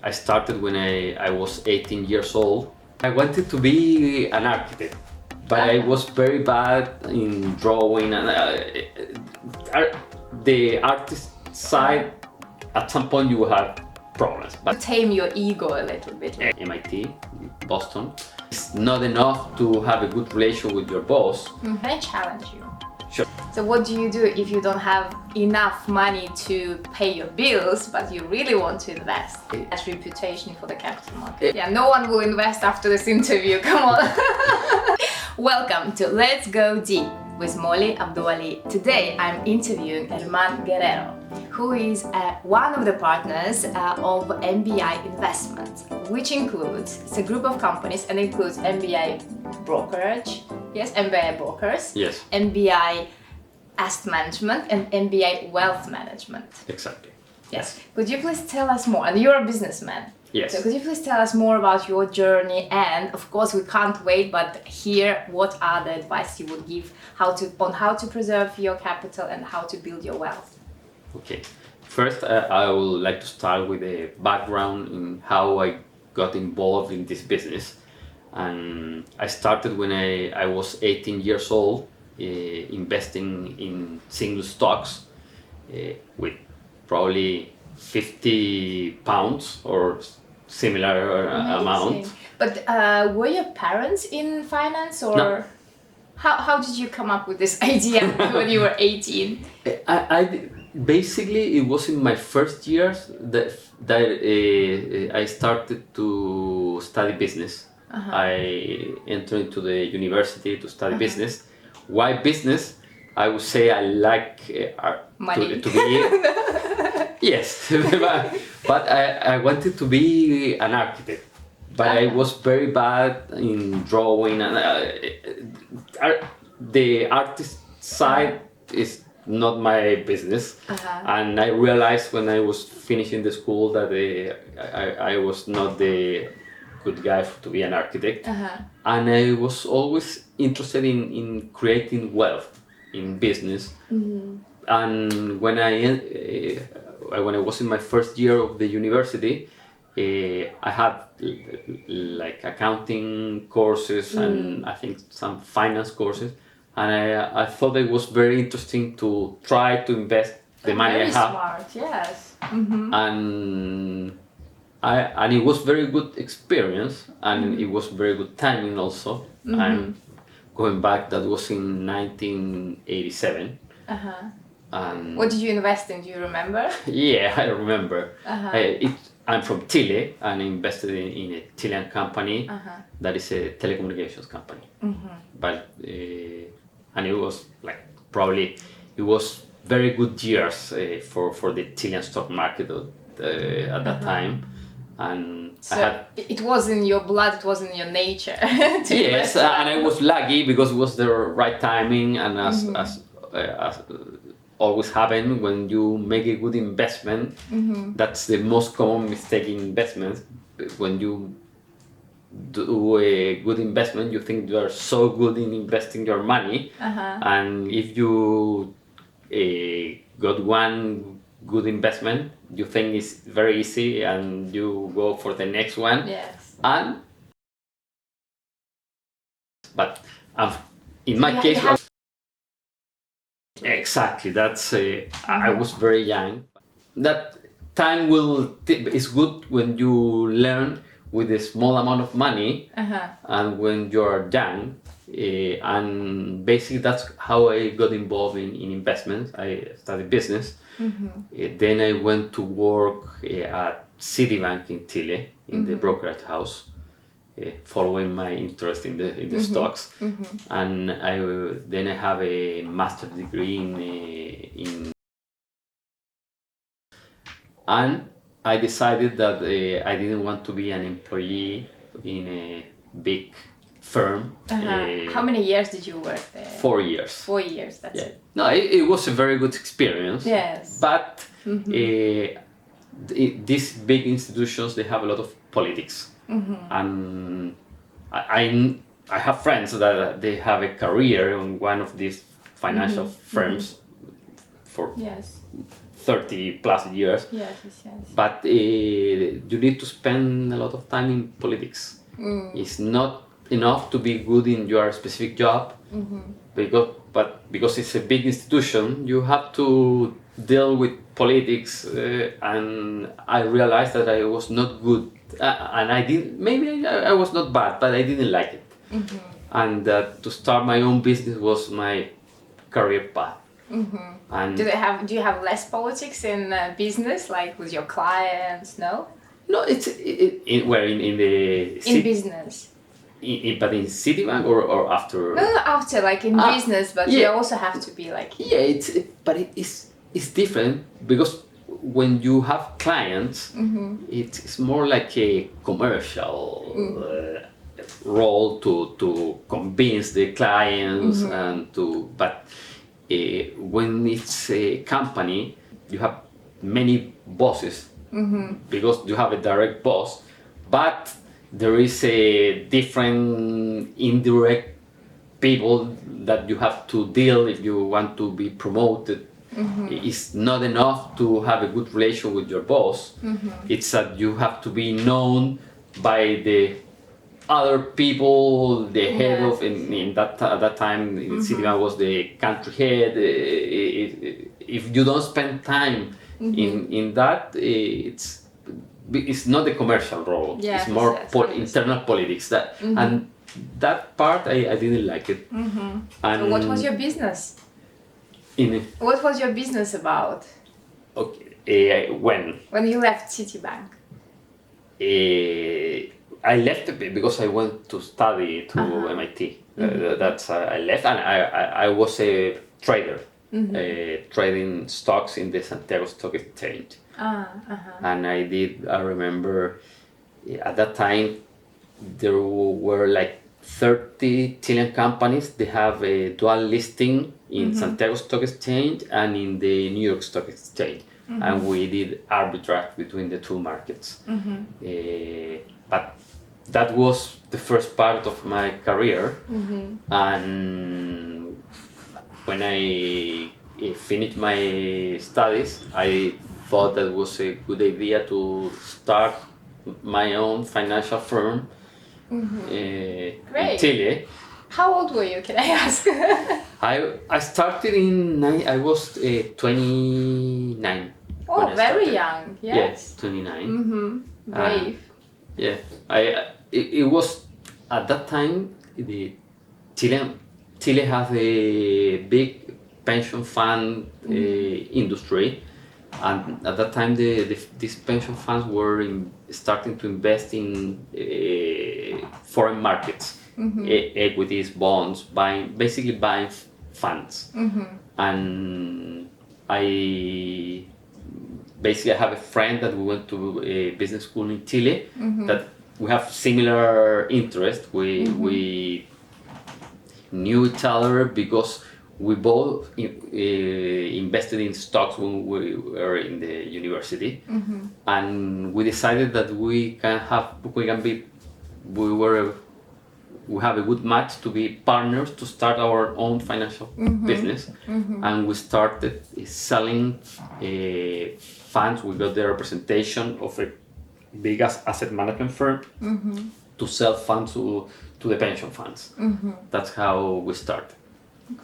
I started when I was 18 years old. I wanted to be an architect, but I was very bad in drawing and the artist side. At some point you will have problems. But tame your ego a little bit. MIT, Boston, it's not enough to have a good relation with your boss. Can I challenge you? Sure. So what do you do if you don't have enough money to pay your bills, but you really want to invest? That's reputation for the capital market. Yeah, no one will invest after this interview, come on. Welcome to Let's Go Deep with Moly Abduali. Today I'm interviewing Guerrero, who is one of the partners of MBI Investment, which includes, it's a group of companies and includes MBI Brokerage, yes, MBI Brokers, yes, MBI Asset Management and MBI Wealth Management. Exactly. Yes. Could you please tell us more? And you're a businessman. Yes. So could you please tell us more about your journey? And of course, we can't wait, but hear what are the advice you would give on how to preserve your capital and how to build your wealth. Okay. First, I would like to start with a background in how I got involved in this business. And I started when I was 18 years old, investing in single stocks with probably 50 pounds or similar amount. But were your parents in finance, or No. How did you come up with this idea when you were 18? Basically, it was in my first years that I started to study business. I entered into the university to study business. Why business? I would say I like Money. to be yes, but I wanted to be an architect. But I was very bad in drawing and the artist side is not my business. And I realized when I was finishing the school that I was not the good guy to be an architect. And I was always interested in creating wealth in business. And when I was in my first year of the university, I had like accounting courses and I think some finance courses, and I thought it was very interesting to try to invest the money I have. Very smart, yes. And it was very good experience, and it was very good timing also. I'm going back, that was in 1987. And what did you invest in? Do you remember? yeah, I remember. I'm from Chile, and I invested in a Chilean company that is a telecommunications company. But and it was like probably it was very good years for the Chilean stock market at that time. And so it was in your blood, it was in your nature. Yes, and I was lucky because it was the right timing, and as always happen when you make a good investment, that's the most common mistake in investments. When you do a good investment, you think you are so good in investing your money, and if you got one good investment, you think it's very easy and you go for the next one. Yes. But in my case, exactly, that's I was very young. That time is good when you learn with a small amount of money, and when you're young. And basically that's how I got involved in investments. I studied business. Then I went to work at Citibank in Chile in the brokerage house, following my interest in the stocks. And then I have a master's degree in and I decided that I didn't want to be an employee in a big firm. How many years did you work there? 4 years. 4 years, that's it. No, it was a very good experience. Yes. But these big institutions, they have a lot of politics. And I have friends that they have a career in one of these financial firms for 30 plus years. Yes, yes, yes. But you need to spend a lot of time in politics. It's not enough to be good in your specific job, because it's a big institution, you have to deal with politics, and I realized that I was not good, and I didn't. Maybe I was not bad, but I didn't like it, and to start my own business was my career path. And Do you have less politics in business, like with your clients? No. no, it's in the In business. but in Citibank or after? No, after, like in business, but you also have to be like. Yeah, but it's different, because when you have clients, it's more like a commercial role to convince the clients and to. But when it's a company, you have many bosses, because you have a direct boss, but there is a different indirect people that you have to deal if you want to be promoted. It's not enough to have a good relation with your boss. It's that you have to be known by the other people, the head of in that at that time Citibank was the country head. If you don't spend time in that, it's not a commercial role. Yes, it's more yes, internal politics. That and that part I didn't like it. And So what was your business? What was your business about? Okay, When you left Citibank? I left a bit because I went to study to MIT. That's I left, and I was a trader, trading stocks in the Santiago Stock Exchange. And I remember at that time there were like 30 Chilean companies. They have a dual listing in Santiago Stock Exchange and in the New York Stock Exchange. And we did arbitrage between the two markets. But that was the first part of my career. And when I finished my studies, I thought that was a good idea to start my own financial firm in Chile. How old were you, can I ask? I started I was 29. Oh, very young. Yes. 29. Brave. Yeah, it was at that time the Chile has a big pension fund industry, and at that time these pension funds were starting to invest in foreign markets, equities, bonds, basically buying funds, and I have a friend that we went to a business school in Chile, that we have similar interests. We knew each other because we both invested in stocks when we were in the university, and we decided that we have a good match to be partners to start our own financial business, and we started selling funds. We got the representation of a big asset management firm to sell funds to the pension funds. That's how we started.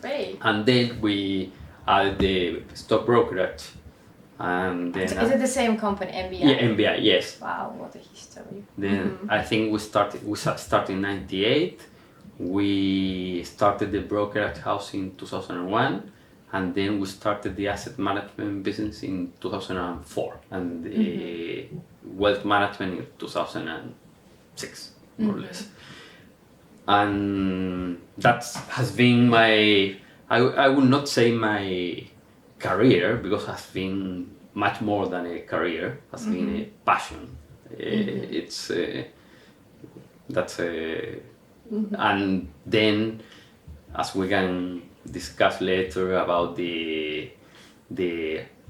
Great. And then we added the stock brokerage. And then Is it the same company, MBI? Yeah, MBI, yes. Wow, what a history. Then I think we started in 98. We started the brokerage house in 2001, and then we started the asset management business in 2004, and the wealth management in 2006, more or less. And that has been I would not say my career, because it has been much more than a career. It has been a passion. It's and then, as we can discuss later about the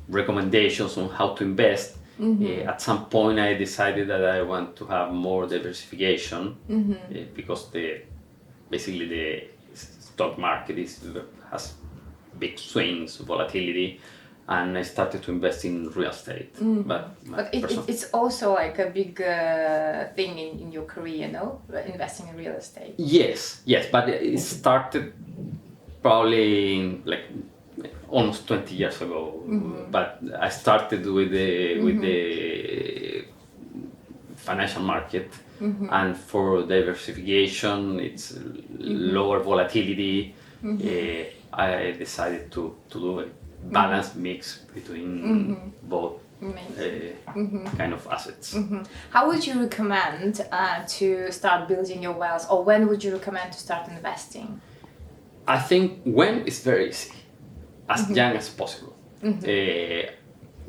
recommendations on how to invest, at some point I decided that I want to have more diversification, because basically the stock market has big swings, volatility, and I started to invest in real estate. But it's also like a big thing in your career, no? Investing in real estate. Yes, but it started probably in, like, almost 20 years ago. But I started with the financial market, and for diversification, it's lower volatility. I decided to do a balanced mix between both kind of assets. How would you recommend to start building your wealth, or when would you recommend to start investing? I think when it's very easy, as young as possible.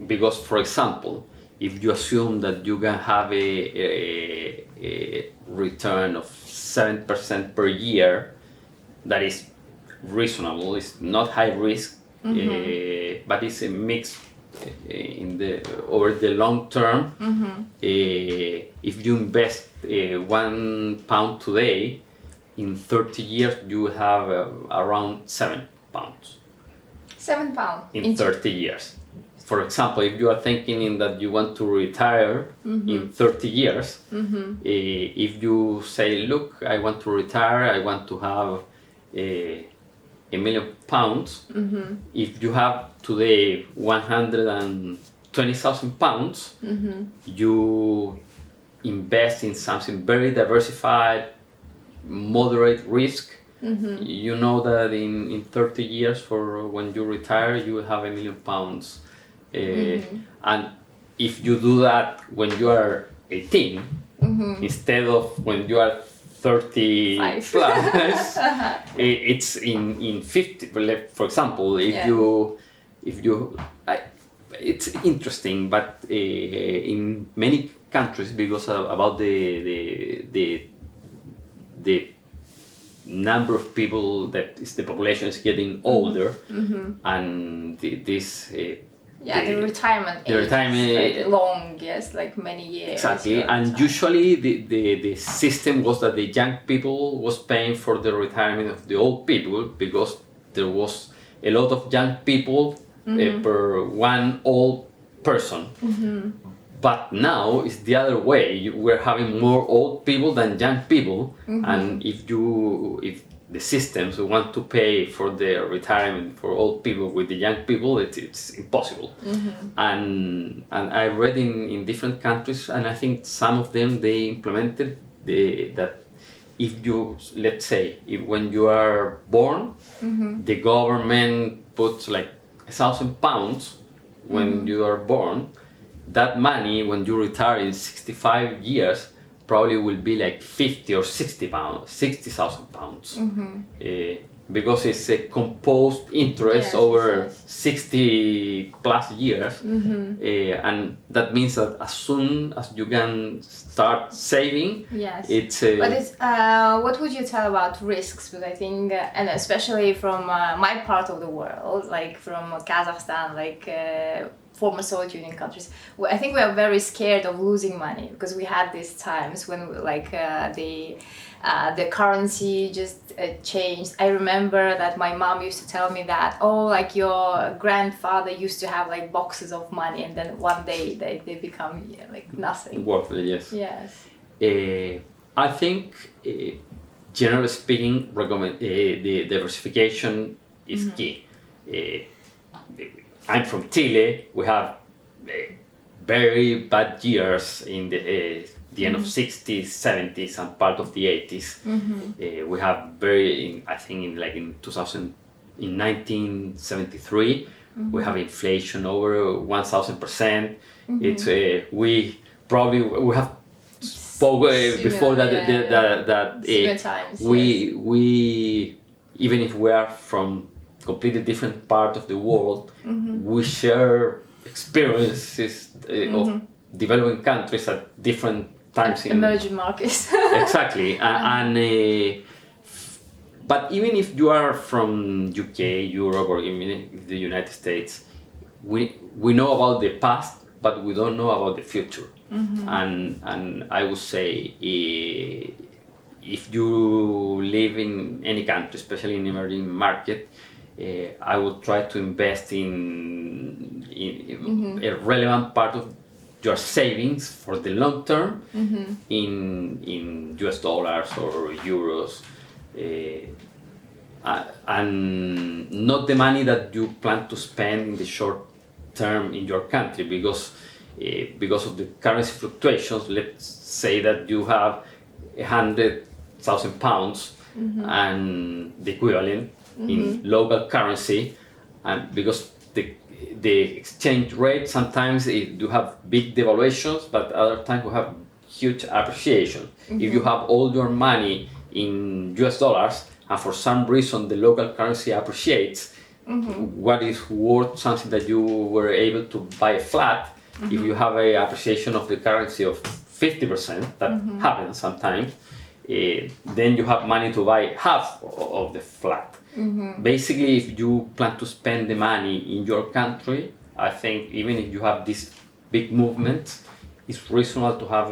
Because, for example, if you assume that you can have a return of 7% per year, that is reasonable. It's not high risk, but it's a mix over the long term. If you invest £1 today, in 30 years you have around £7. £7 in 30 years. For example, if you are thinking that you want to retire in 30 years, if you say, look, I want to retire, I want to have £1 million. If you have today £120,000, you invest in something very diversified, moderate risk. You know that in 30 years, for when you retire, you will have £1 million. And if you do that when you are 18, instead of when you are 30 plus, it's in 50. For example, if you it's interesting, but in many countries, because about the number of people, that is, the population is getting older, and this the retirement age is like long, yes, like many years. Exactly, and usually the system was that the young people was paying for the retirement of the old people, because there was a lot of young people per one old person. But now it's the other way. We're having more old people than young people, and if the systems want to pay for the retirement for old people with the young people, it's impossible. And I read in different countries, and I think some of them they implemented that if you, let's say, when you are born, the government puts like £1,000 when you are born. That money, when you retire in 65 years, probably will be like 50 or 60 pounds, £60,000, because it's a composed interest over 60 plus years, and that means that as soon as you can start saving, it's. But it's what would you tell about risks? Because I think, and especially from my part of the world, like from Kazakhstan, like. Former Soviet Union countries, I think we are very scared of losing money, because we had these times when like the currency just changed. I remember that my mom used to tell me that, oh, like your grandfather used to have like boxes of money, and then one day they become like nothing. Worthless, yes. I think, generally speaking, the diversification is key. I'm from Chile. We have very bad years in the end of 60s, 70s, and part of the 80s. We have I think in 1973, we have inflation over 1,000%. It's we have spoken before that we even if we are from completely different part of the world, we share experiences of developing countries at different times in emerging markets. Exactly, but even if you are from UK, Europe, or even the United States, we know about the past, but we don't know about the future. And I would say, if you live in any country, especially in emerging market, I will try to invest in a relevant part of your savings for the long term in US dollars or euros, and not the money that you plan to spend in the short term in your country, because of the currency fluctuations. Let's say that you have 100,000 pounds and the equivalent in local currency, and because the exchange rate sometimes you have big devaluations, but other times you have huge appreciation. If you have all your money in US dollars and for some reason the local currency appreciates, what is worth something that you were able to buy a flat, if you have a appreciation of the currency of 50%, that happens sometimes, then you have money to buy half of the flat. Basically, if you plan to spend the money in your country, I think even if you have these big movements, it's reasonable to have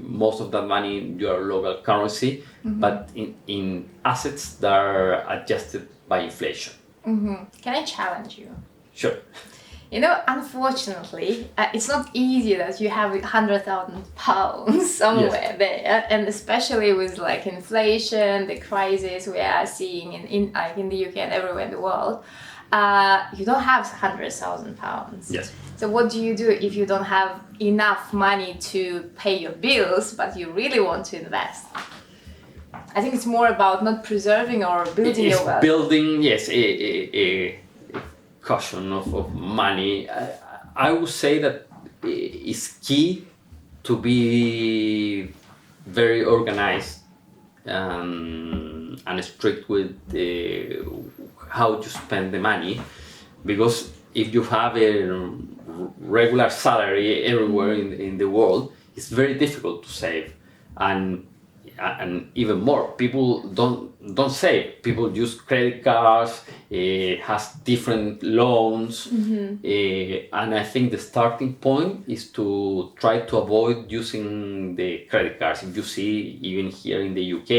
most of that money in your local currency, but in assets that are adjusted by inflation. Can I challenge you? Sure. You know, unfortunately, it's not easy that you have 100,000 pounds somewhere there, and especially with like inflation, the crisis we are seeing in the UK and everywhere in the world, you don't have 100,000 pounds. Yes. So what do you do if you don't have enough money to pay your bills, but you really want to invest? I think it's more about not preserving or building your wealth. Building, yes, a cushion of money. I would say that it's key to be very organized and strict with how you spend the money, because if you have a regular salary everywhere in the world, it's very difficult to save, and even more, people don't save. People use credit cards, has different loans, and I think the starting point is to try to avoid using the credit cards. If you see, even here in the UK,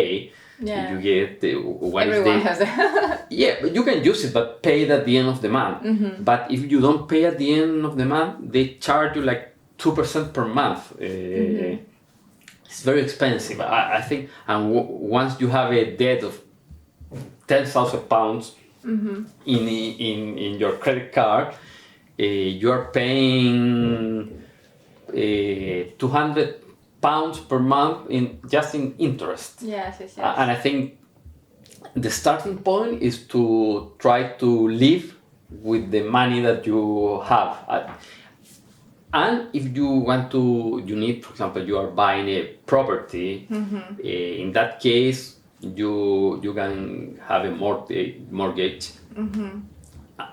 you get everyone has it. Yeah, but you can use it, but pay it at the end of the month. But if you don't pay at the end of the month, they charge you like 2% per month. It's very expensive, I think. And once you have a debt of 10,000 pounds in your credit card, you are paying 200 pounds per month just in interest. Yes. And I think the starting point is to try to live with the money that you have. And if you want to, you need, for example, you are buying a property, in that case, you can have a mortgage,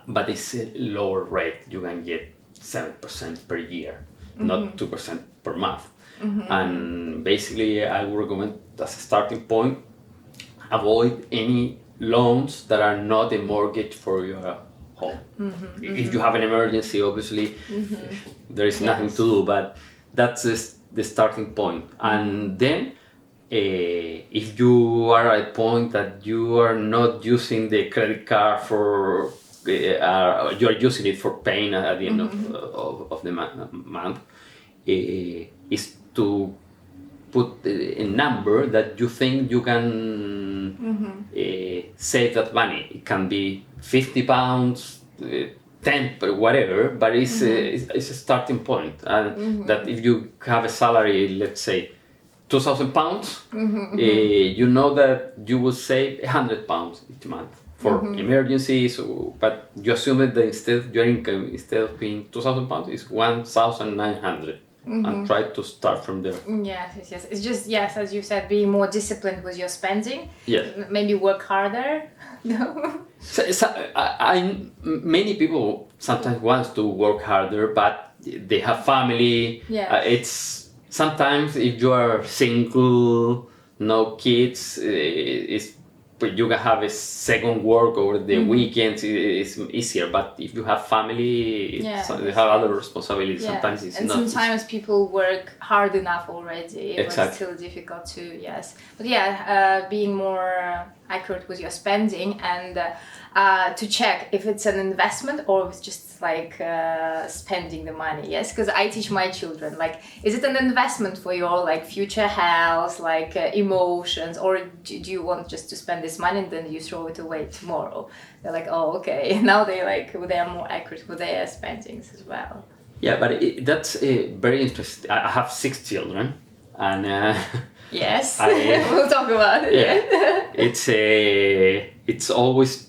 but it's a lower rate. You can get 7% per year, not 2% per month. And basically, I would recommend, as a starting point, avoid any loans that are not a mortgage for your home. If you have an emergency, obviously, there is nothing to do, but that's the starting point. And then, if you are at a point that you are not using the credit card for, you are using it for paying at the end of the month, is to put a number that you think you can save that money. It can be 50 pounds, 10, whatever, but it's a starting point. And that if you have a salary, let's say 2,000 pounds, you know that you will save 100 pounds each month for emergencies, but you assume that instead your income, instead of being 2,000 pounds, is 1,900. And try to start from there. Yes. It's just, as you said, being more disciplined with your spending. Yes. Maybe work harder. No. Many people sometimes want to work harder, but they have family. It's sometimes if you are single, no kids, you can have a second work over the weekends. It's easier, but if you have family, they have other responsibilities. Sometimes it's and not. Sometimes people work hard enough already, but it's still difficult to. But being more accurate with your spending, and to check if it's an investment or if it's just like spending the money. Yes, because I teach my children, like, is it an investment for your like future health, like emotions, or do you want just to spend this money and then you throw it away tomorrow? They're like, oh, okay. Now they are more accurate with their spendings as well. Yeah, but that's very interesting. I have 6 children, and yes, we'll talk about it. Yeah, it's always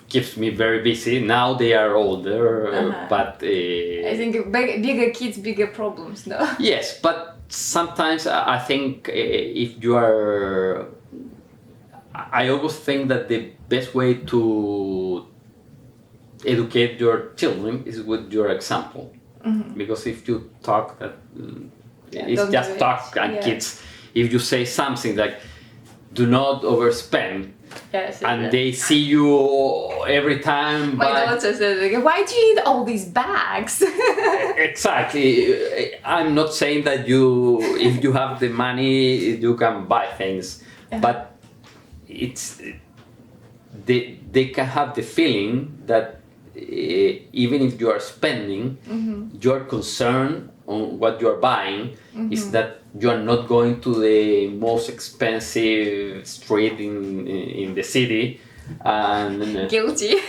keeps me very busy. Now they are older, but I think bigger kids, bigger problems. No. Yes, but sometimes I think if you are, I always think that the best way to educate your children is with your example. Because if you talk that it's just talk and kids, if you say something like do not overspend, and they see you every time. My daughter says, why do you need all these bags? Exactly. I'm not saying that if you have the money you can buy things, but it's they can have the feeling that even if you are spending, your concern on what you are buying is that you are not going to the most expensive street in the city, and guilty.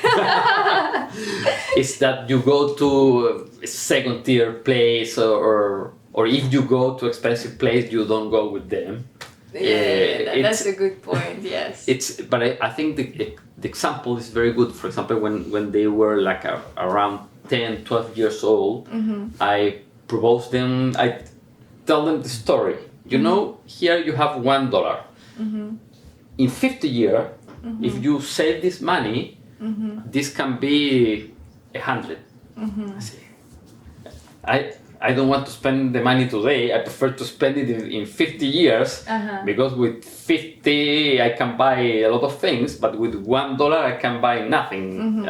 It's that you go to a second tier place, or if you go to expensive place you don't go with them. That's a good point. Yes. But I think the example is very good. For example, when they were like around 10, 12 years old, I proposed them. I tell them the story. You know, here you have $1. In 50 years, if you save this money, this can be 100. I don't want to spend the money today. I prefer to spend it in 50 years, because with 50 I can buy a lot of things, but with $1 I can buy nothing.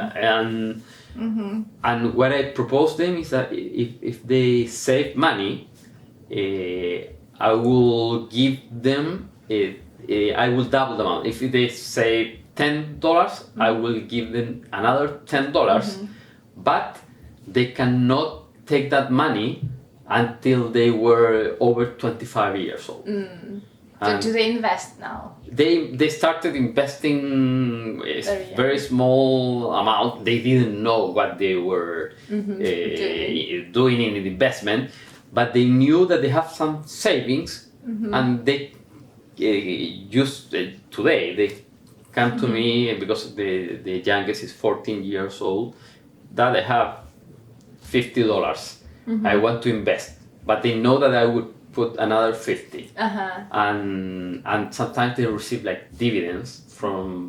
And what I propose them is that if they save money, I will give them, I will double the amount. If they save $10, I will give them another $10, but they cannot take that money until they were over 25 years old. Do they invest now? They started investing a very small amount. They didn't know what they were doing in the investment, but they knew that they have some savings, and they today they come to me because the youngest is 14 years old, that they have $50. I want to invest, but they know that I would put another 50, and sometimes they receive like dividends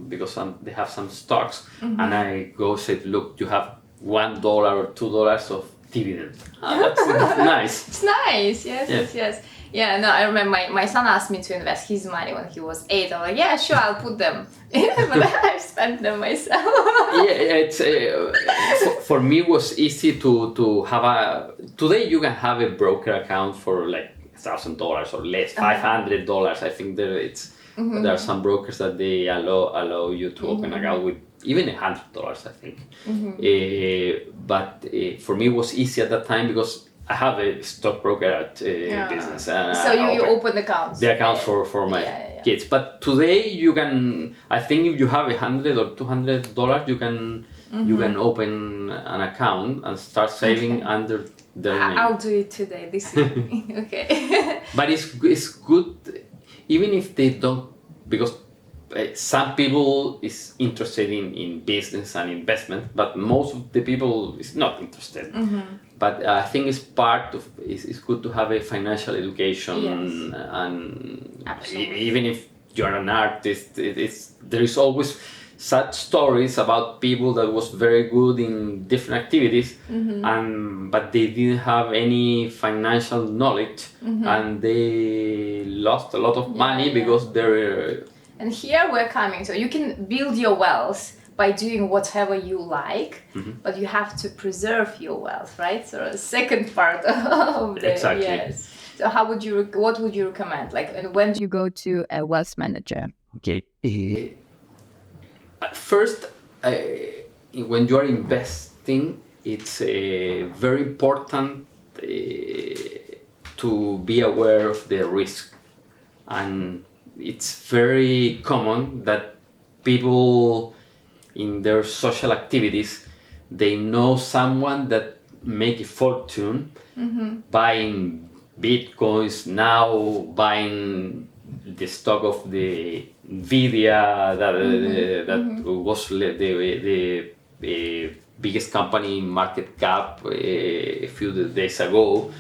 because they have some stocks, and I go say, look, you have $1 or $2 of dividend. That's nice. It's nice. Yes. Yeah, no, I remember my son asked me to invest his money when he was 8. I'm like, yeah, sure, I'll put them. But I spent them myself. It's for me it was easy to have today you can have a broker account for like $1,000 or less, $500. I think there are some brokers that they allow you to open an account with even $100, I think. But for me it was easy at that time because I have a stockbroker business. So you open accounts. The accounts for my kids. But today you can, I think if you have $100 or $200, you can open an account and start saving under their name. I'll do it today, this evening. Okay. But it's good, even if they don't, because some people is interested in business and investment, but most of the people is not interested. But I think it's it's good to have a financial education, and even if you're an artist, there is always such stories about people that was very good in different activities, but they didn't have any financial knowledge, and they lost a lot of money because they're. And here we're coming, so you can build your wealth by doing whatever you like, but you have to preserve your wealth, right? So the second part of the yes. So what would you recommend? Like, and when do you go to a wealth manager? Okay. First, when you are investing, it's very important to be aware of the risk. And it's very common that people in their social activities, they know someone that make a fortune buying bitcoins, now buying the stock of the Nvidia that was the biggest company in market cap a few days ago,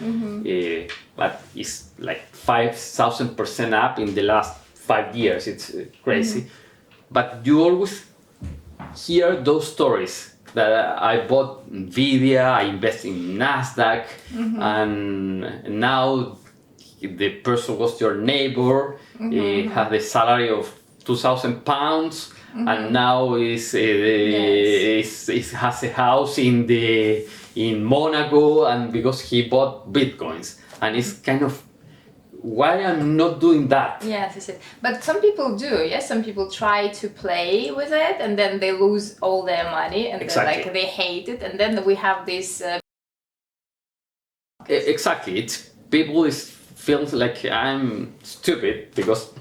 but it's like 5,000% up in the last 5 years. It's crazy. But you always hear those stories that I bought Nvidia, I invest in Nasdaq, and now the person was your neighbor, had a salary of £2,000, and now is has a house in Monaco, and because he bought bitcoins, and it's kind of why I'm not doing that. Yes, it's it. But some people do. Yes, some people try to play with it, and then they lose all their money, and Exactly. they hate it, and then we have this. Exactly, it's people feels like I'm stupid because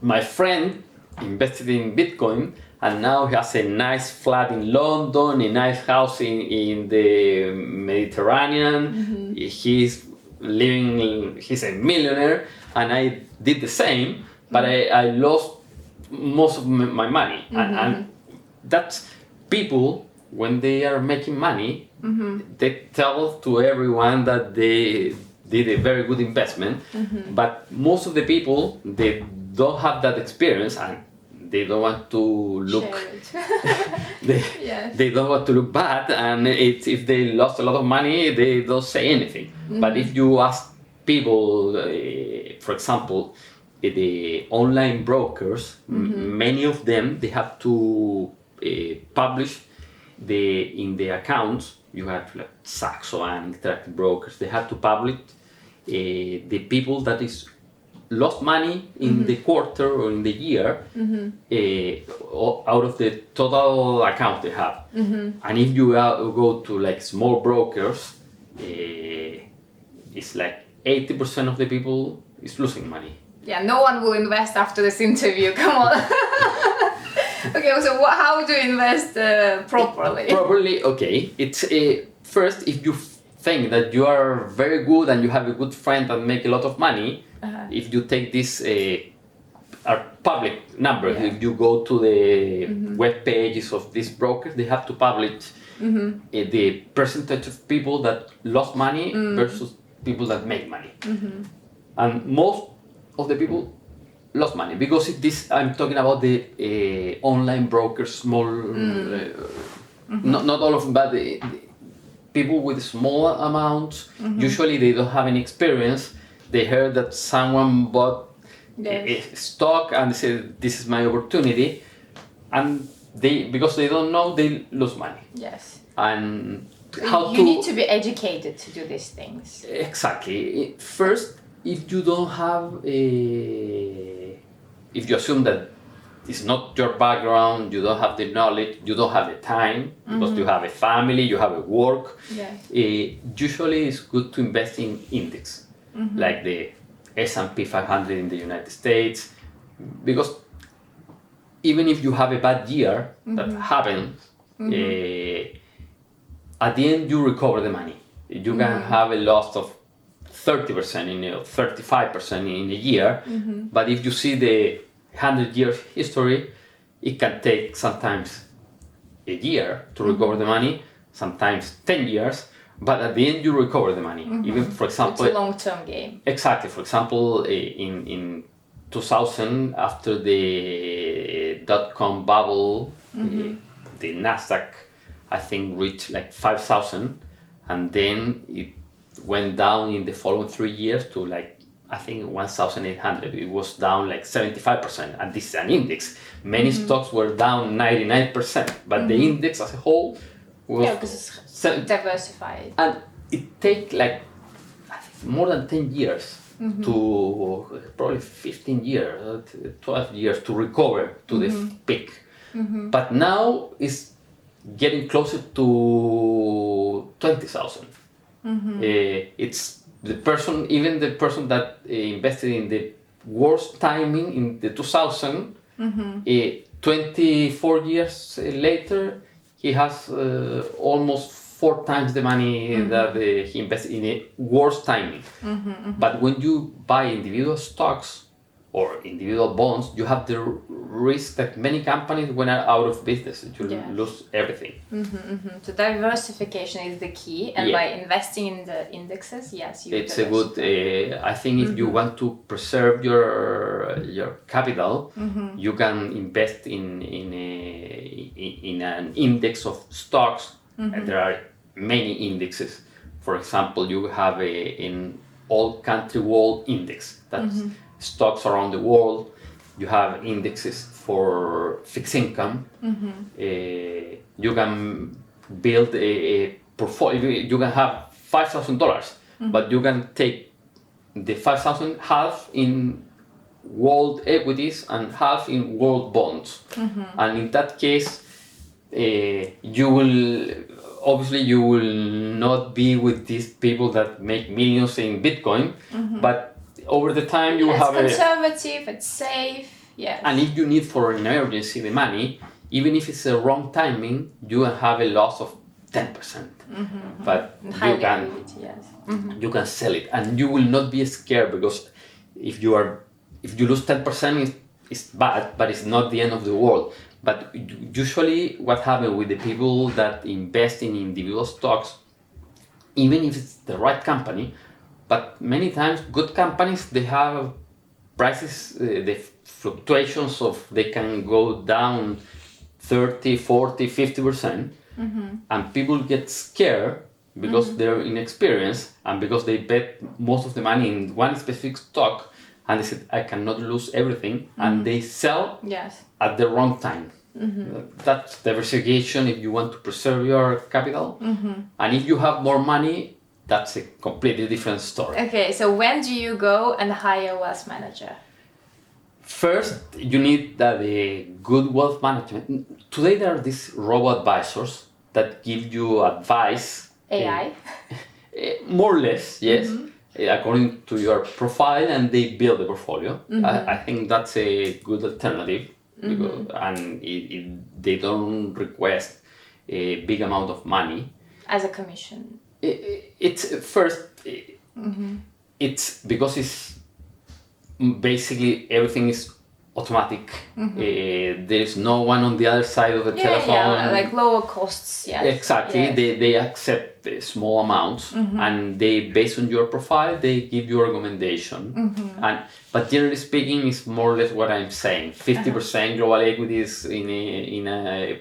my friend invested in Bitcoin and now he has a nice flat in London, a nice house in the Mediterranean. He's a millionaire, and I did the same, but I lost most of my money. And that's people, when they are making money, they tell to everyone that they did a very good investment, but most of the people, they don't have that experience, and they don't want to look they don't want to look bad, and if they lost a lot of money, they don't say anything. But if you ask people, for example, the online brokers, many of them, they have to publish in the accounts. You have like Saxo and Interactive Brokers, they have to publish the people that is lost money in the quarter or in the year, out of the total account they have. And if you go to like small brokers, it's like 80% of the people is losing money. Yeah, no one will invest after this interview. Come on. Okay, so how do you invest properly? Properly, okay. It's first, if you think that you are very good and you have a good friend and make a lot of money, if you take this public number, if you go to the web pages of these brokers, they have to publish the percentage of people that lost money versus people that make money. And most of the people lost money, because I'm talking about the online brokers, small, not all of them, but the people with small amounts. Usually they don't have any experience. They heard that someone bought a stock and they said, this is my opportunity, and because they don't know, they lose money. Yes. And so you need to be educated to do these things. Exactly. First, if you don't have if you assume that it's not your background, you don't have the knowledge, you don't have the time, because you have a family, you have a work, usually it's good to invest in index, like the S&P 500 in the United States, because even if you have a bad year, that happens, at the end you recover the money. You can have a loss of 30% in 35% in a year, but if you see the 100-year history, it can take sometimes a year to recover the money, sometimes 10 years, but at the end you recover the money. Even, for example, it's a long-term game. Exactly. For example, in 2000, after the dot-com bubble, the Nasdaq, I think, reached like 5,000, and then it went down in the following 3 years to like, I think, 1,800. It was down like 75%, and this is an index. Many stocks were down 99%, but the index as a whole was because it's diversified. And it takes like, I think, more than 10 years to probably 15 years, 12 years to recover to the peak. But now it's getting closer to 20,000. It's the person, even the person that invested in the worst timing in the 2000, 24 years later, he has almost 4 times the money that he invested in a worst timing. But when you buy individual stocks or individual bonds, you have the risk that many companies, when are out of business, you lose everything. So diversification is the key, and by investing in the indexes, yes, you. It's a good. I think if you want to preserve your capital, you can invest in an index of stocks. And there are many indexes. For example, you have an all country world index that's stocks around the world. You have indexes for fixed income. You can build a portfolio. You can have $5,000, but you can take the 5,000 half in world equities and half in world bonds. And in that case, you will not be with these people that make millions in Bitcoin, but over the time you will have conservative, it's safe. Yes. And if you need for an emergency the money, even if it's a wrong timing, you will have a loss of 10%. But you can you can sell it, and you will not be scared, because if you lose 10%, it's bad, but it's not the end of the world. But usually what happens with the people that invest in individual stocks, even if it's the right company, but many times good companies, they have prices, the fluctuations of, they can go down 30, 40, 50%, and people get scared because they're inexperienced and because they bet most of the money in one specific stock, and they said, I cannot lose everything, and they sell at the wrong time. That's diversification if you want to preserve your capital. And if you have more money, that's a completely different story. Okay, so when do you go and hire a wealth manager? First, you need a good wealth management. Today there are these robo-advisors that give you advice. AI? More or less, yes. According to your profile, and they build a portfolio. I think that's a good alternative, because, and they don't request a big amount of money. As a commission? It's first, it's because it's basically everything is automatic. There's no one on the other side of the telephone. Yeah, like lower costs. Yes. Exactly. Yes. They accept small amounts, and they, based on your profile, they give you a recommendation. But generally speaking, it's more or less what I'm saying. 50% global equities in a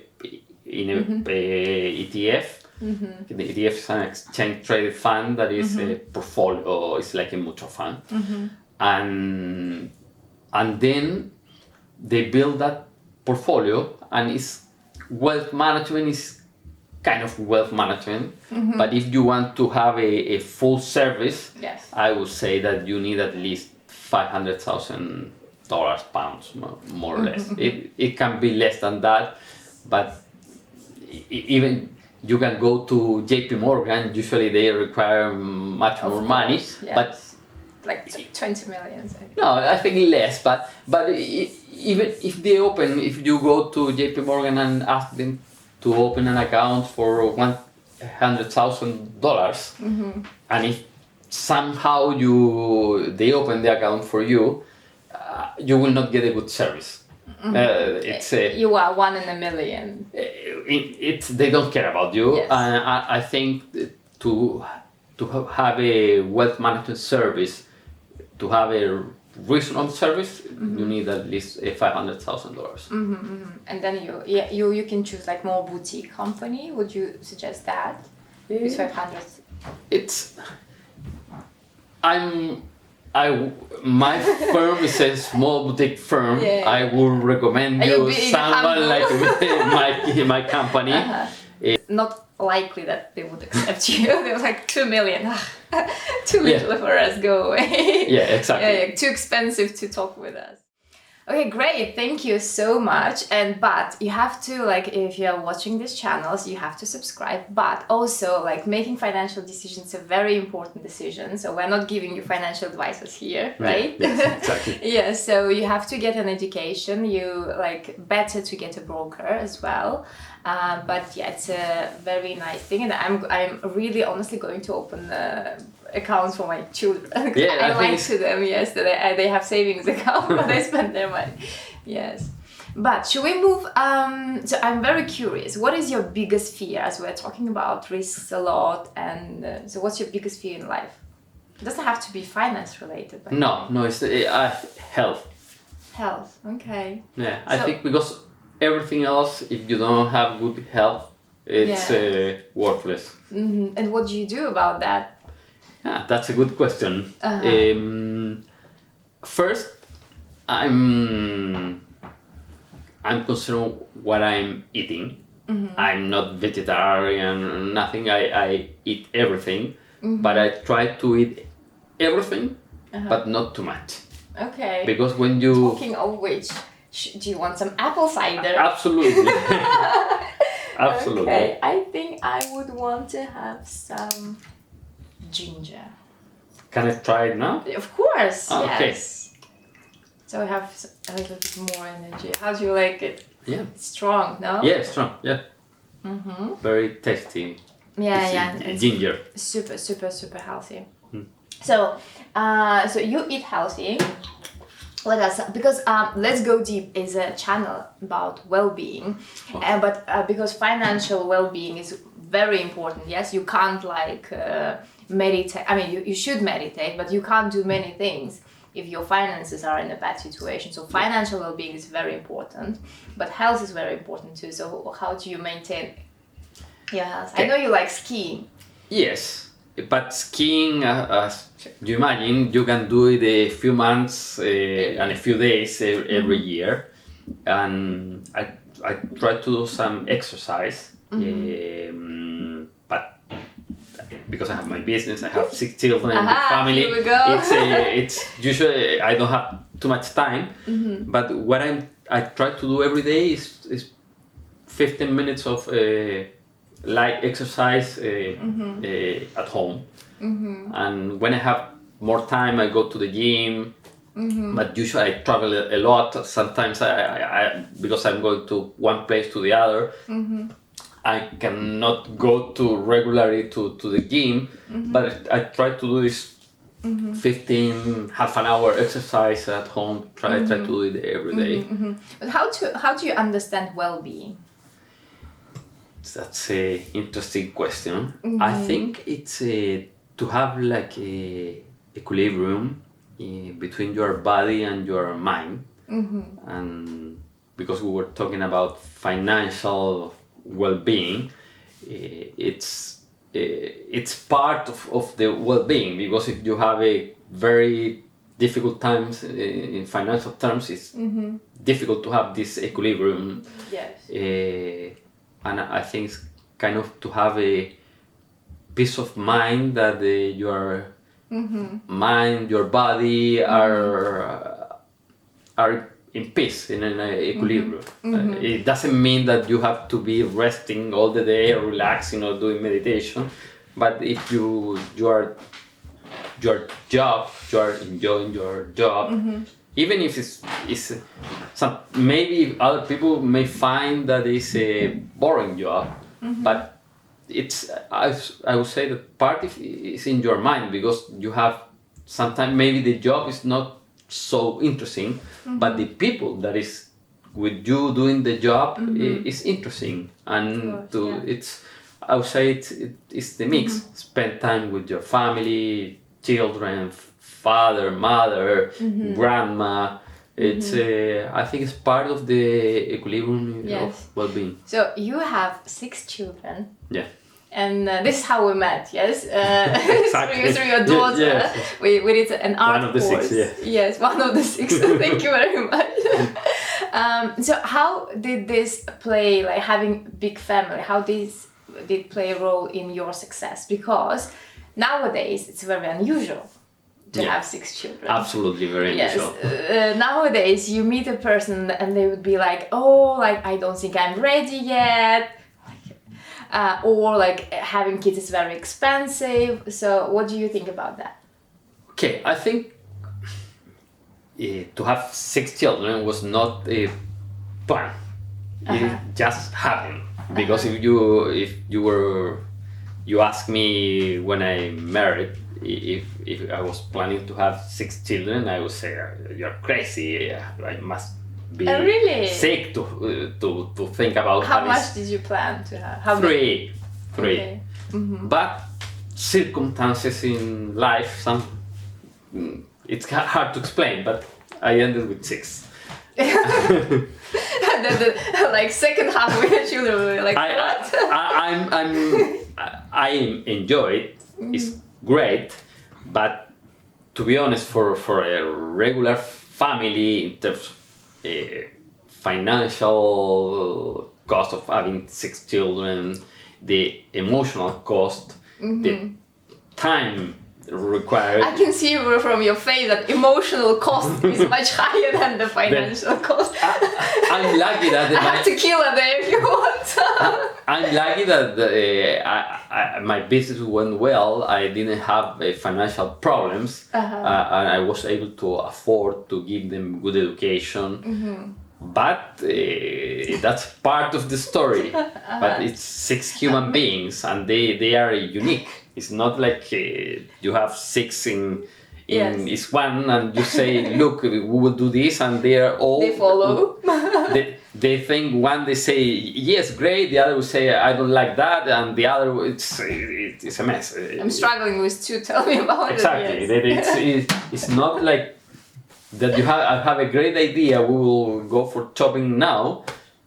ETF. The ETF is an exchange traded fund that is a portfolio. It's like a mutual fund, and then they build that portfolio, and it's wealth management is kind of wealth management. But if you want to have a full service, I would say that you need at least $500,000 pounds, more or less. It can be less than that, but even you can go to JP Morgan. Usually they require much more money, but like 20 million. No, I think less. But even if they open, if you go to JP Morgan and ask them to open an account for $100,000, and if somehow they open the account for you, you will not get a good service. You are 1 in a million. They don't care about you. And I think to have a wealth management service, to have a reasonable service, you need at least $500,000. And then you can choose like more boutique company. Would you suggest that? With 500. My firm is a small boutique firm. I would recommend you someone like my company. Not likely that they would accept you. They're like 2 million. Too little for us, go away. Yeah, exactly. Too expensive to talk with us. Okay, great. Thank you so much. But you have to, like, if you're watching these channels, you have to subscribe. But also, like, making financial decisions is a very important decision. So we're not giving you financial advices here, right? Yeah, yes, exactly. Yeah. So you have to get an education. Better to get a broker as well. But yeah, it's a very nice thing, and I'm really honestly going to open accounts for my children. Yeah, I like to them, yes, that they have savings account, but they spend their money. Yes. But should we move? So I'm very curious. What is your biggest fear? As we're talking about risks a lot, and so what's your biggest fear in life? It doesn't have to be finance related. But No, it's health. Health. Okay. Yeah, I think because everything else, if you don't have good health, it's worthless. Mm-hmm. And what do you do about that? Yeah, that's a good question. First, I'm concerned what I'm eating. Mm-hmm. I'm not vegetarian, nothing. I eat everything, but I try to eat everything, but not too much. Okay. Because when you... Talking of which, do you want some apple cider? Absolutely. Absolutely. Okay, I think I would want to have some ginger. Can I try it now? Of course, Okay. yes. So I have a little bit more energy. How do you like it? Yeah. It's strong, no? Yeah, strong. Yeah. Mm-hmm. Very tasty. Yeah. It's ginger. Super, super, super healthy. So you eat healthy. What else? Because Let's Go Deep is a channel about well-being, but because financial well-being is very important. Yes, you can't meditate. I mean, you should meditate, but you can't do many things if your finances are in a bad situation. So financial well-being is very important, but health is very important too. So how do you maintain your health? I know you like skiing. Yes, but skiing, as you imagine, you can do it a few months and a few days every year. And I try to do some exercise, but because I have my business, I have 6 children and big family. Here we go. It's usually I don't have too much time. But what I try to do every day is 15 minutes of light exercise at home. And when I have more time, I go to the gym. But usually I travel a lot. Sometimes I because I'm going to one place to the other. I cannot go regularly to the gym, but I try to do this 15 half an hour exercise at home. Try to do it every day. But how do you understand well-being? That's a interesting question. I think it's to have like a equilibrium between your body and your mind. And because we were talking about financial well-being, it's part of the well-being, because if you have a very difficult times in financial terms, it's difficult to have this equilibrium. Yes. And I think it's kind of to have a peace of mind that your mind, your body are in peace, in an equilibrium. It doesn't mean that you have to be resting all the day or relaxing or doing meditation, but if you are enjoying your job, even if it's some, maybe other people may find that it's a boring job, but it's I would say that part is in your mind, because you have sometimes maybe the job is not so interesting, but the people that is with you doing the job is interesting, and it's I would say it's the mix. Spend time with your family, children, father, mother, grandma. It's I think it's part of the equilibrium of well-being. So you have 6 children. Yeah. And this is how we met, yes? Exactly. Through your daughter. Yes. We did an art One of the course. 6, yes. Yes, one of the 6. Thank you very much. So how did this play, like having big family, how this did play a role in your success? Because nowadays it's very unusual. to have 6 children. Absolutely, very unusual. Yes. Nowadays, you meet a person and they would be like, "Oh, like I don't think I'm ready yet," or like having kids is very expensive. So, what do you think about that? Okay, I think to have 6 children was not a plan. It just happened because if you ask me when I married if I was planning to have 6 children, I would say you're crazy. I must be really? sick to think about how much did you plan to have? How three. Okay. But circumstances in life, it's hard to explain, but I ended with 6. Like second half with the children were like, what? I enjoy it. It's great, but to be honest, for a regular family, in terms of financial cost of having 6 children, the emotional cost, the time required. I can see from your face that emotional cost is much higher than the financial cost. I'm lucky that I have to kill a day if you want. I'm lucky that my business went well. I didn't have financial problems, and I was able to afford to give them good education. But that's part of the story. But it's 6 human beings, and they are unique. It's not like you have 6 in it's one, and you say, look, we will do this, and they are all. They follow. They think one, they say yes, great. The other will say I don't like that, and the other it's a mess. I'm struggling with 2. Tell me about exactly. it. Yes. It's not like that. I have a great idea. We will go for shopping now,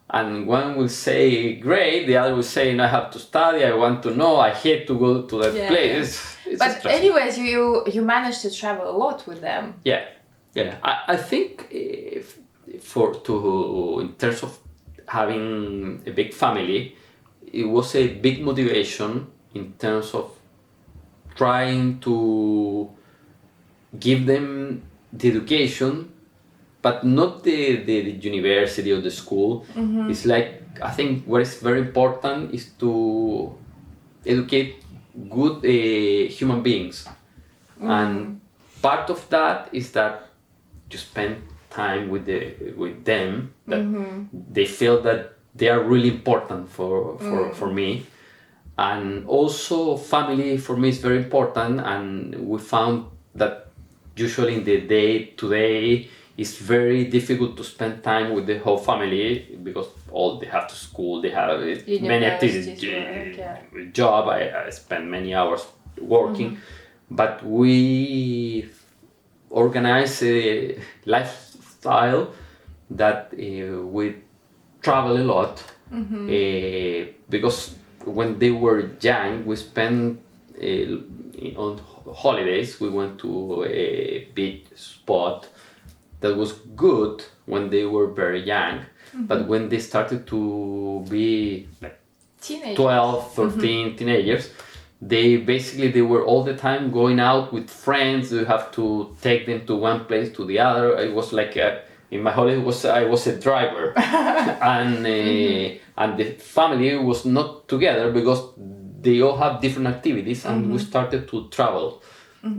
and one will say great. The other will say no, I have to study. I want to know. I hate to go to that place. It's but stressful. anyways, you managed to travel a lot with them. Yeah. I think in terms of having a big family, it was a big motivation in terms of trying to give them the education, but not the university or the school. It's like, I think what is very important is to educate good human beings, and part of that is that you spend time with them, that they feel that they are really important for me. And also family for me is very important, and we found that usually in the day-to-day it's very difficult to spend time with the whole family because all they have to school, they have many activities, job. I spend many hours working, but we organize a lifestyle that we travel a lot because when they were young, we spent on holidays. We went to a beach spot that was good when they were very young, but when they started to be like Teenagers. 12, 13 teenagers, they were all the time going out with friends. You have to take them to one place to the other. It was like in my holiday I was a driver, and the family was not together because they all have different activities, and we started to travel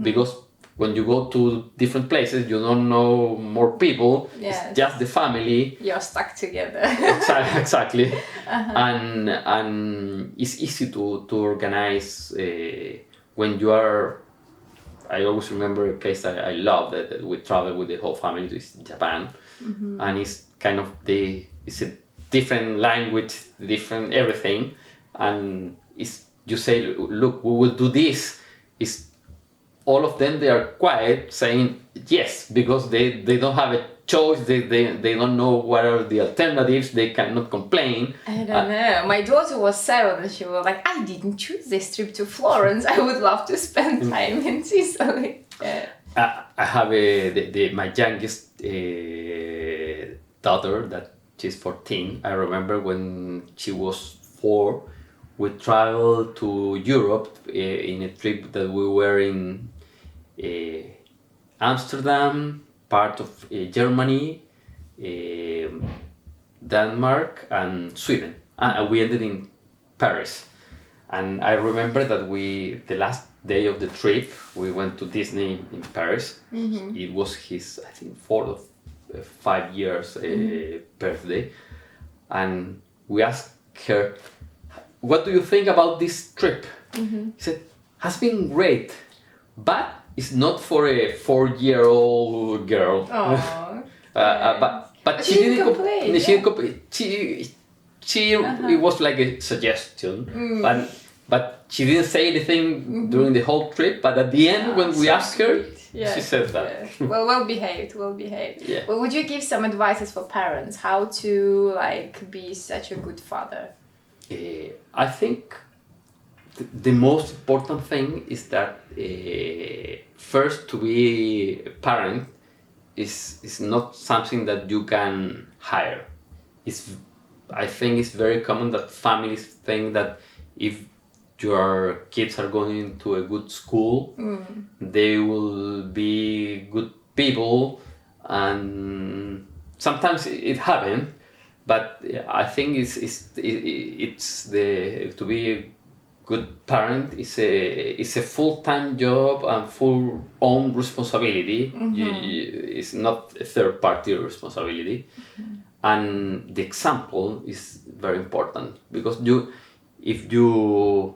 because when you go to different places, you don't know more people. Yes. It's just the family. You're stuck together. Exactly. And it's easy to organize when you are. I always remember a place that I love that we travel with the whole family to Japan, and it's kind of it's a different language, different everything, and you say, look, we will do this. It's all of them, they are quiet, saying yes, because they don't have a choice. They don't know what are the alternatives. They cannot complain. I don't know. My daughter was 7 and she was like, I didn't choose this trip to Florence. I would love to spend time in Sicily. Yeah. I have my youngest daughter, that she's 14. I remember when she was 4, we traveled to Europe in a trip that we were in Amsterdam, part of Germany, Denmark, and Sweden. And we ended in Paris. And I remember that the last day of the trip, we went to Disney in Paris. It was his, I think, 4 or 5 years birthday. And we asked her, what do you think about this trip? He said, has been great, but it's not for a 4-year-old girl. But she didn't complain. She didn't complain. It was like a suggestion, but she didn't say anything during the whole trip. But at the end, when we asked her, she said that. Yeah. Well behaved. Yeah. Well, would you give some advices for parents how to be such a good father? I think the most important thing is that first, to be a parent is not something that you can hire. I think it's very common that families think that if your kids are going to a good school, they will be good people, and sometimes it happens. But I think to be a good parent is a full-time job and full own responsibility. It's not a third-party responsibility. And the example is very important, because if you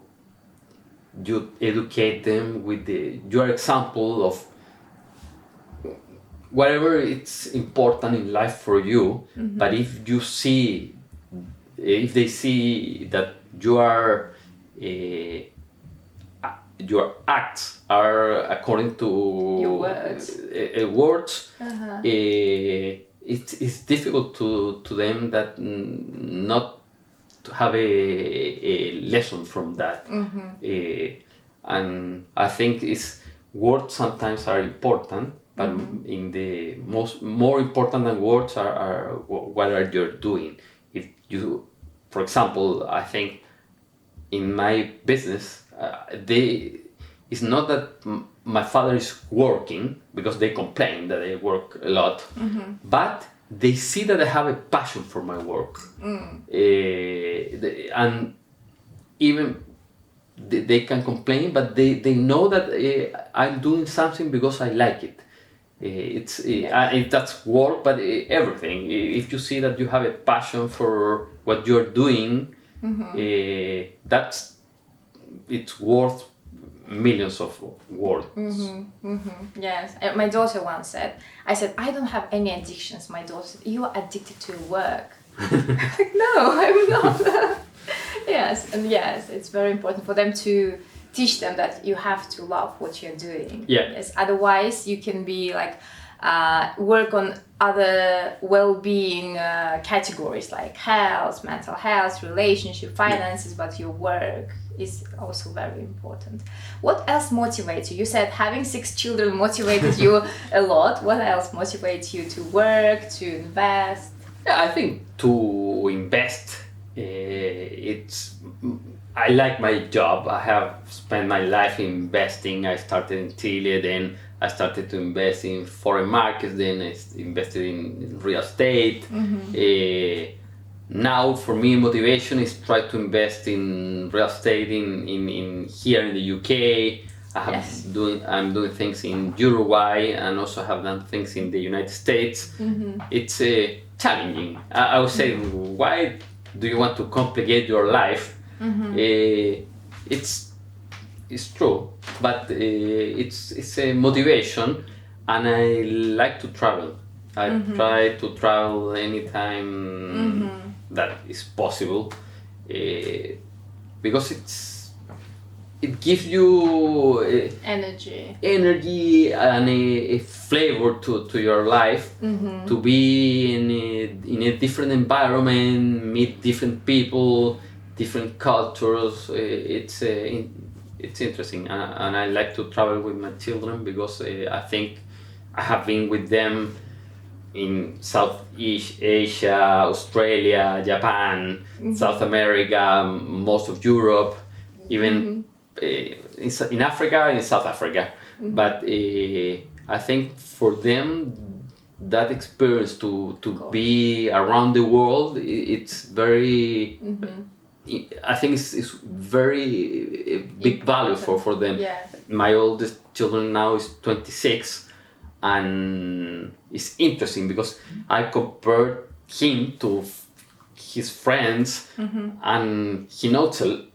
educate them with your example of whatever it's important in life for you, but if they see that your acts are according to your words, it's difficult to them that not to have a lesson from that. And I think words sometimes are important, but in the more important than words are what are you doing. If you, for example, I think in my business, it's not that my father is working, because they complain that I work a lot, but they see that I have a passion for my work. And even they can complain, but they know that I'm doing something because I like it. That's work, but everything. If you see that you have a passion for what you're doing, it's worth millions of words. Yes, my daughter once said, I don't have any addictions. My daughter said, you are addicted to work. Like, no, I'm not. Yes, it's very important for them to teach them that you have to love what you're doing. Yes, otherwise you can be work on other well-being categories like health, mental health, relationship, finances, but your work is also very important. What else motivates you? You said having 6 children motivated you a lot. What else motivates you to work, to invest? Yeah, I think to invest, I like my job. I have spent my life investing. I started in Chile, then I started to invest in foreign markets, then I invested in real estate. Now for me, motivation is try to invest in real estate in here in the UK. I'm doing things in Uruguay, and also have done things in the United States. It's challenging. I would say, why do you want to complicate your life? It's true, but it's a motivation, and I like to travel. I try to travel anytime that is possible, because it gives you energy and a flavor to your life, to be in a different environment, meet different people, different cultures. It's interesting, and I like to travel with my children, because I think I have been with them in Southeast Asia, Australia, Japan, South America, most of Europe, even in Africa, in South Africa. But I think for them, that experience to be around the world, it's very. I think it's very big value for them. Yeah. My oldest children now is 26, and it's interesting because I compared him to his friends, and he knows a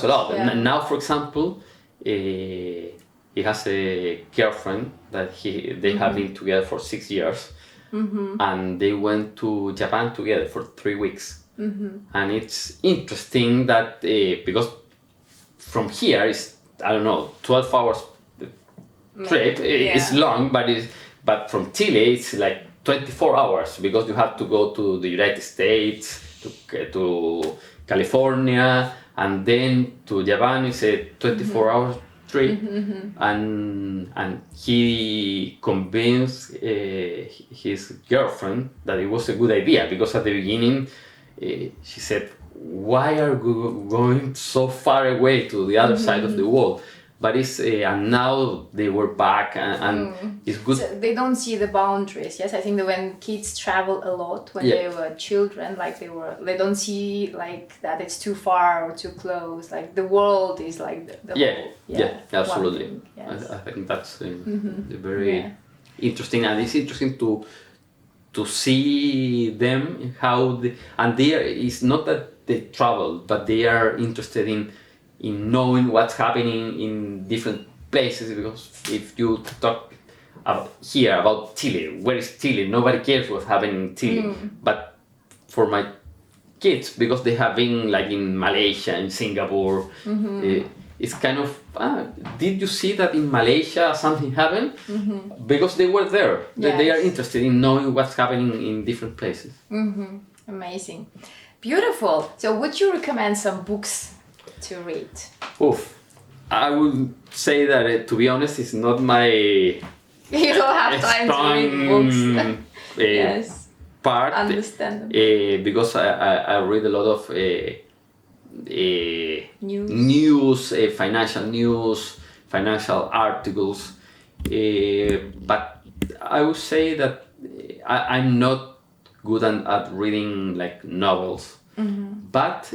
lot. Yeah. Now, for example, he has a girlfriend that they have been together for 6 years, and they went to Japan together for 3 weeks. And it's interesting that because from here is, I don't know, 12 hours trip. It's long, but from Chile it's like 24 hours because you have to go to the United States, to California, and then to Japan. It's a 24 hour trip. And he convinced his girlfriend that it was a good idea, because at the beginning she said, why are we going so far away to the other side of the world? But it's and now they were back, and it's good. So they don't see the boundaries. Yes, I think that when kids travel a lot when they were children, like they don't see like that it's too far or too close. Like the world is like the whole, absolutely. Yes. I think that's very interesting, and it's interesting to see them and it's not that they travel, but they are interested in knowing what's happening in different places. Because if you talk about Chile, where is Chile? Nobody cares what's happening in Chile. But for my kids, because they have been like in Malaysia, in Singapore, it's kind of, did you see that in Malaysia something happened? Because they were there. Yes. They are interested in knowing what's happening in different places. Amazing. Beautiful. So would you recommend some books to read? I would say that, to be honest, it's not my You don't have time to read books. Yes. Part. Understandable. Because I read a lot of news, financial news, financial articles. But I would say that I'm not good at reading like novels. But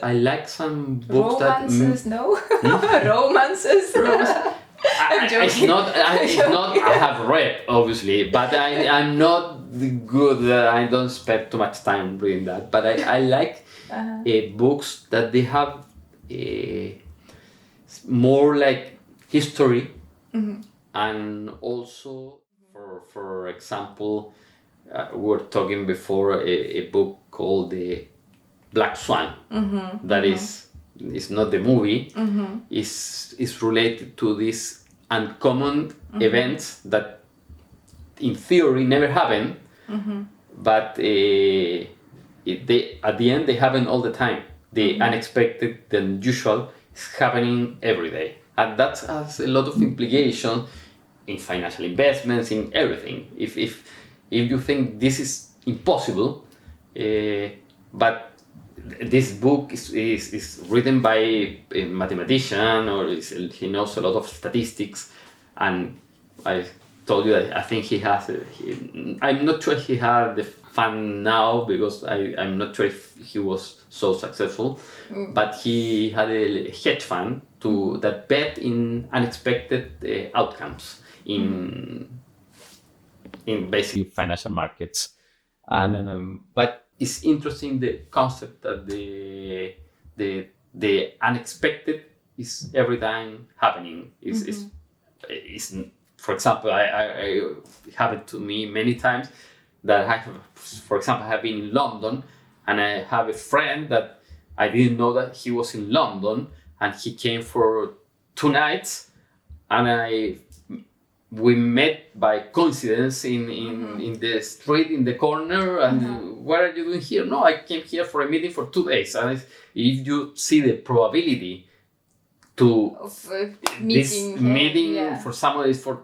I like some books romances, no? Romances. It's not. I have read, obviously, but I'm not good. I don't spend too much time reading that. But I like books that they have more like history, and also, for example, we were talking before a book called The Black Swan. That is not the movie. Is related to these uncommon events that in theory never happen, but they at the end they happen all the time. The unexpected, the unusual is happening every day, and that has a lot of implications in financial investments, in everything. If you think this is impossible, but this book is written by a mathematician, or he knows a lot of statistics, and I told you that I think he has. I'm not sure he had the fund now, because I'm not sure if he was so successful, but he had a hedge fund that bet in unexpected outcomes in basically financial markets, and but it's interesting the concept that the unexpected is every time happening. Is for example, I happened to me many times that I have been in London, and I have a friend that I didn't know that he was in London, and he came for 2 nights, and we met by coincidence in the street in the corner, and what are you doing here? No, I came here for a meeting for 2 days. And if you see the probability of this meeting for someone is for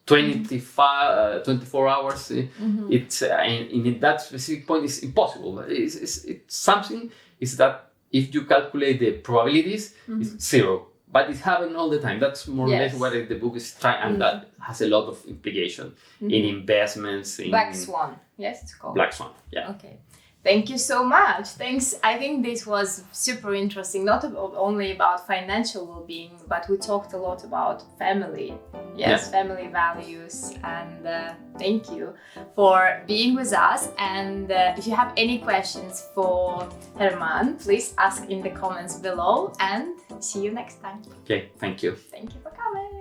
24 hours, it's in that specific point it's impossible. It's something is that if you calculate the probabilities, it's 0. but it happens all the time. That's more or less Yes. what the book is trying, and that has a lot of implication in investments. In Black Swan. Yes, it's called. Black Swan. Yeah. Okay. Thank you so much. Thanks. I think this was super interesting, not only about financial well-being, but we talked a lot about family. Yes, family values. And thank you for being with us. And if you have any questions for Herman, please ask in the comments below, and see you next time. Okay, thank you. Thank you for coming.